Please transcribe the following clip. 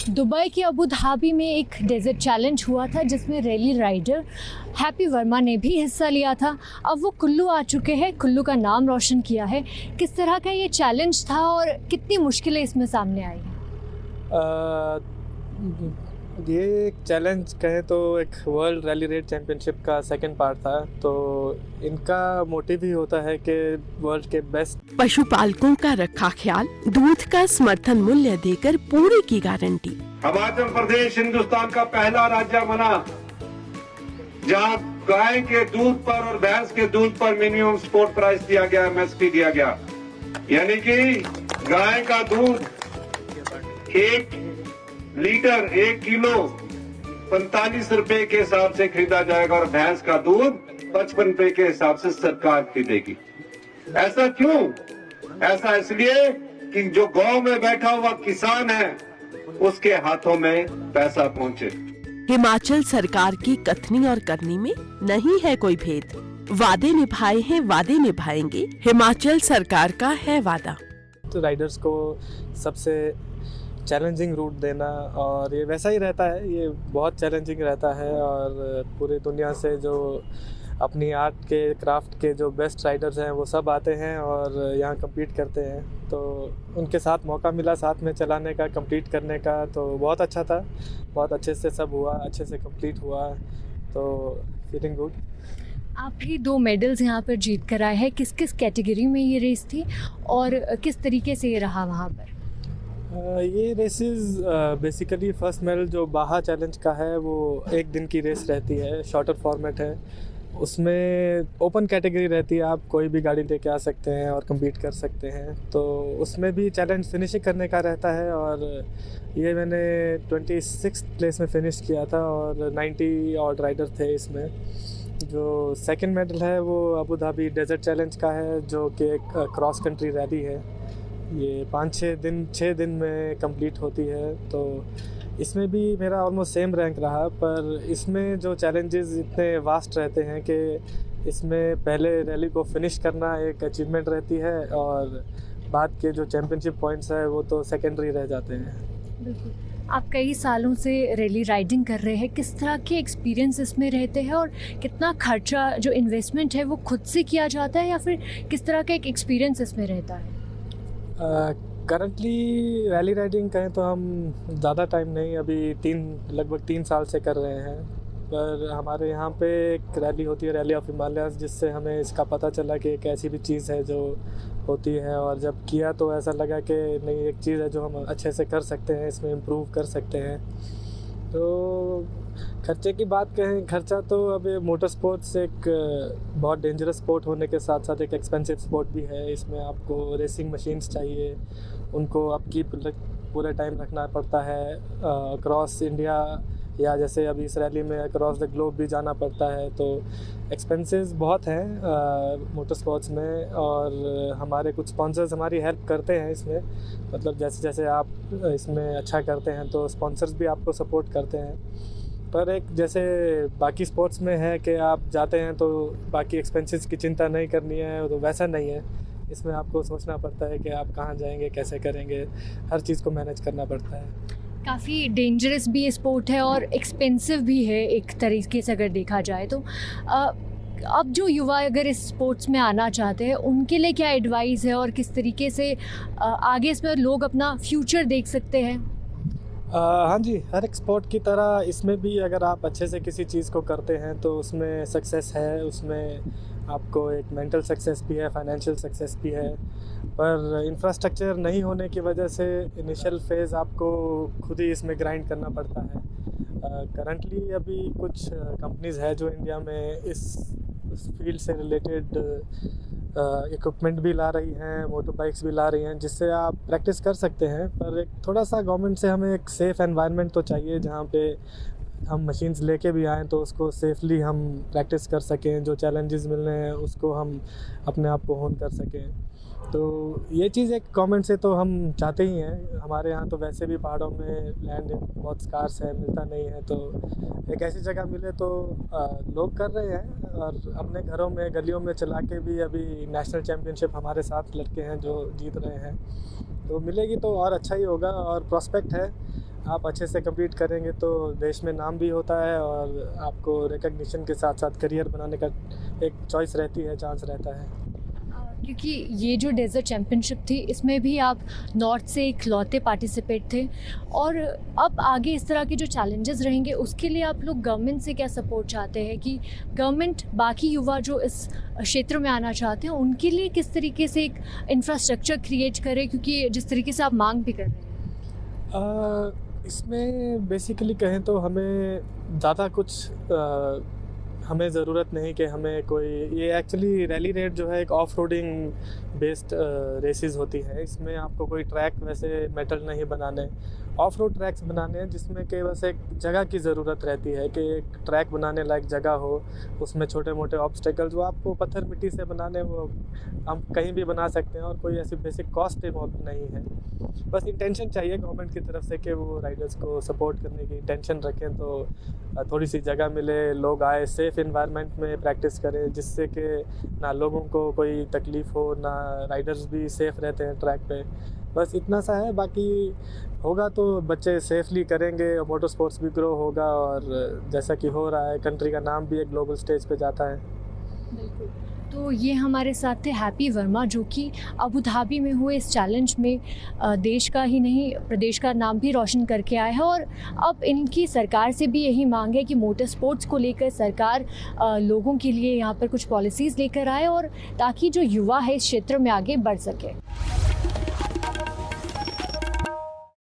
Dubai के Abu Dhabi में एक डेजर्ट चैलेंज हुआ था जिसमें रैली राइडर हैप्पी वर्मा ने भी हिस्सा लिया था। अब वो कुल्लू आ चुके हैं, कुल्लू का नाम रोशन किया है। किस तरह का ये चैलेंज था और कितनी मुश्किलें इसमें सामने आई हैं? ये एक चैलेंज कहें तो एक वर्ल्ड रैली रेड चैम्पियनशिप का सेकंड पार्ट था। तो इनका मोटिव ही होता है कि वर्ल्ड के बेस्ट पशुपालकों का रखा ख्याल, दूध का समर्थन मूल्य देकर पूरी की गारंटी। हिमाचल प्रदेश हिंदुस्तान का पहला राज्य बना जहां गाय के दूध पर और भैंस के दूध पर मिनिमम सपोर्ट प्राइस दिया गया, एमएसपी दिया गया। यानी कि गाय का दूध 1 लीटर 1 किलो 45 रुपए के हिसाब से खरीदा जाएगा और भैंस का दूध 55 रुपए के हिसाब से सरकार खरीदेगी। ऐसा क्यों? ऐसा इसलिए कि जो गांव में बैठा हुआ किसान है उसके हाथों में पैसा पहुंचे। हिमाचल सरकार की कथनी और करनी में नहीं है कोई भेद। वादे निभाए हैं, वादे निभाएंगे, हिमाचल सरकार का है वादा। तो राइडर्स को सबसे चैलेंजिंग रूट देना, और ये वैसा ही रहता है, ये बहुत चैलेंजिंग रहता है। और पूरी दुनिया से जो अपनी आर्ट के क्राफ्ट के जो बेस्ट राइडर्स हैं वो सब आते हैं और यहाँ compete करते हैं। तो उनके साथ मौका मिला साथ में चलाने का, compete करने का, तो बहुत अच्छा था। बहुत अच्छे से सब हुआ, अच्छे से complete हुआ, तो फीलिंग गुड। आप ही 2 मेडल्स यहाँ पर जीत कर आए हैं। किस किस कैटेगरी में ये रेस थी और किस तरीके से ये रहा वहाँ पर? ये रेसेस बेसिकली फर्स्ट मेडल जो बाहा चैलेंज का है वो 1 दिन की रेस रहती है, शॉर्टर फॉर्मेट है। उसमें ओपन कैटेगरी रहती है, आप कोई भी गाड़ी लेके आ सकते हैं और compete कर सकते हैं। तो उसमें भी चैलेंज फिनिशिंग करने का रहता है, और ये मैंने 26th प्लेस में फिनिश किया था और 90 और राइडर थे इसमें। जो सेकंड मेडल है वो अबू धाबी डेजर्ट चैलेंज का है, जो कि एक क्रॉस कंट्री रैली है। ये 6 दिन में कंप्लीट होती है। तो इसमें भी मेरा ऑलमोस्ट सेम रैंक रहा, पर इसमें जो चैलेंजेस इतने वास्ट रहते हैं कि इसमें पहले रैली को फिनिश करना एक अचीवमेंट रहती है और बाद के जो चैम्पियनशिप पॉइंट्स है वो तो सेकेंडरी रह जाते हैं। बिल्कुल। आप कई सालों से रैली राइडिंग कर रहे हैं, किस तरह के एक्सपीरियंस इसमें रहते हैं और कितना खर्चा जो इन्वेस्टमेंट है वो खुद से किया जाता है या फिर किस तरह का एक एक्सपीरियंस इसमें रहता है? करंटली रैली राइडिंग कहें तो हम ज़्यादा टाइम नहीं, अभी लगभग 3 साल से कर रहे हैं। पर हमारे यहाँ पे एक रैली होती है, रैली ऑफ हिमालयाज़, जिससे हमें इसका पता चला कि एक ऐसी भी चीज़ है जो होती है। और जब किया तो ऐसा लगा कि नहीं, एक चीज़ है जो हम अच्छे से कर सकते हैं, इसमें इम्प्रूव कर सकते हैं। तो खर्चे की बात कहें, खर्चा तो अब मोटर स्पोर्ट्स एक बहुत डेंजरस स्पोर्ट होने के साथ साथ एक एक्सपेंसिव स्पोर्ट भी है। इसमें आपको रेसिंग मशीन्स चाहिए, उनको अपकीप पूरे टाइम रखना पड़ता है। अक्रॉस इंडिया या जैसे अभी इस रैली में अक्रॉस द ग्लोब भी जाना पड़ता है। तो एक्सपेंसेस बहुत हैं मोटर स्पोर्ट्स में, और हमारे कुछ स्पॉन्सर्स हमारी हेल्प करते हैं इसमें। मतलब जैसे जैसे आप इसमें अच्छा करते हैं तो स्पॉन्सर्स भी आपको सपोर्ट करते हैं। पर एक जैसे बाकी स्पोर्ट्स में है कि आप जाते हैं तो बाकी एक्सपेंसेस की चिंता नहीं करनी है, तो वैसा नहीं है। इसमें आपको सोचना पड़ता है कि आप कहाँ जाएंगे, कैसे करेंगे, हर चीज़ को मैनेज करना पड़ता है। काफ़ी डेंजरस भी ये स्पोर्ट है और एक्सपेंसिव भी है एक तरीके से अगर देखा जाए तो। अब जो युवा अगर इस स्पोर्ट्स में आना चाहते हैं उनके लिए क्या एडवाइस है और किस तरीके से आगे इसमें लोग अपना फ्यूचर देख सकते हैं? हाँ जी, हर एक स्पोर्ट की तरह इसमें भी अगर आप अच्छे से किसी चीज़ को करते हैं तो उसमें सक्सेस है। उसमें आपको एक मेंटल सक्सेस भी है, फाइनेंशियल सक्सेस भी है। पर इंफ्रास्ट्रक्चर नहीं होने की वजह से इनिशियल फेज़ आपको खुद ही इसमें ग्राइंड करना पड़ता है। करंटली अभी कुछ कंपनीज़ है जो इंडिया में इस फील्ड से रिलेटेड इक्विपमेंट भी ला रही हैं, मोटर बाइक्स भी ला रही हैं, जिससे आप प्रैक्टिस कर सकते हैं। पर एक थोड़ा सा गवर्नमेंट से हमें एक सेफ़ एनवायरनमेंट तो चाहिए जहाँ पे हम मशीन्स लेके भी आएँ तो उसको सेफली हम प्रैक्टिस कर सकें, जो चैलेंजेस मिल रहे हैं उसको हम अपने आप को होन कर सकें। तो ये चीज़ एक गवर्नमेंट से तो हम चाहते ही हैं। हमारे यहाँ तो वैसे भी पहाड़ों में लैंड बहुत स्कार्स है, मिलता नहीं है। तो एक ऐसी जगह मिले तो लोग कर रहे हैं, और अपने घरों में गलियों में चला के भी अभी नेशनल चैम्पियनशिप हमारे साथ लड़के हैं जो जीत रहे हैं। तो मिलेगी तो और अच्छा ही होगा, और प्रॉस्पेक्ट है। आप अच्छे से कंप्लीट करेंगे तो देश में नाम भी होता है और आपको रिकग्निशन के साथ साथ करियर बनाने का एक चॉइस रहती है, चांस रहता है। क्योंकि ये जो डेजर्ट चैम्पियनशिप थी इसमें भी आप नॉर्थ से इकलौते पार्टिसिपेट थे, और अब आगे इस तरह के जो चैलेंजेस रहेंगे उसके लिए आप लोग गवर्नमेंट से क्या सपोर्ट चाहते हैं कि गवर्नमेंट बाकी युवा जो इस क्षेत्र में आना चाहते हैं उनके लिए किस तरीके से एक इंफ्रास्ट्रक्चर क्रिएट करे, क्योंकि जिस तरीके से आप मांग भी कर रहे हैं? इसमें बेसिकली कहें तो हमें ज़्यादा कुछ हमें ज़रूरत नहीं कि हमें कोई, ये एक्चुअली रैली रेड जो है एक ऑफ रोडिंग बेस्ड रेसेस होती है। इसमें आपको कोई ट्रैक वैसे मेटल नहीं बनाने, ऑफ रोड ट्रैक्स बनाने हैं जिसमें कि बस एक जगह की ज़रूरत रहती है कि एक ट्रैक बनाने लायक जगह हो, उसमें छोटे मोटे ऑब्स्टेकल जो आपको पत्थर मिट्टी से बनाने वो हम कहीं भी बना सकते हैं और कोई ऐसी बेसिक कॉस्ट इन्वॉल्व नहीं है। बस इंटेंशन चाहिए गवर्नमेंट की तरफ से कि वो राइडर्स को सपोर्ट करने की इंटेंशन रखें तो थोड़ी सी जगह मिले, लोग आए, सेफ़ इन्वायरमेंट में प्रैक्टिस करें जिससे कि ना लोगों को कोई तकलीफ़ हो, ना राइडर्स भी सेफ़ रहते हैं ट्रैक पे। बस इतना सा है, बाकी होगा तो बच्चे सेफली करेंगे, मोटर स्पोर्ट्स भी ग्रो होगा और जैसा कि हो रहा है कंट्री का नाम भी एक ग्लोबल स्टेज पे जाता है। बिल्कुल। तो ये हमारे साथ थे हैप्पी वर्मा, जो कि अबू धाबी में हुए इस चैलेंज में देश का ही नहीं प्रदेश का नाम भी रोशन करके आए हैं, और अब इनकी सरकार से भी यही मांग है कि मोटर स्पोर्ट्स को लेकर सरकार लोगों के लिए यहाँ पर कुछ पॉलिसीज़ लेकर आए और ताकि जो युवा है इस क्षेत्र में आगे बढ़ सके।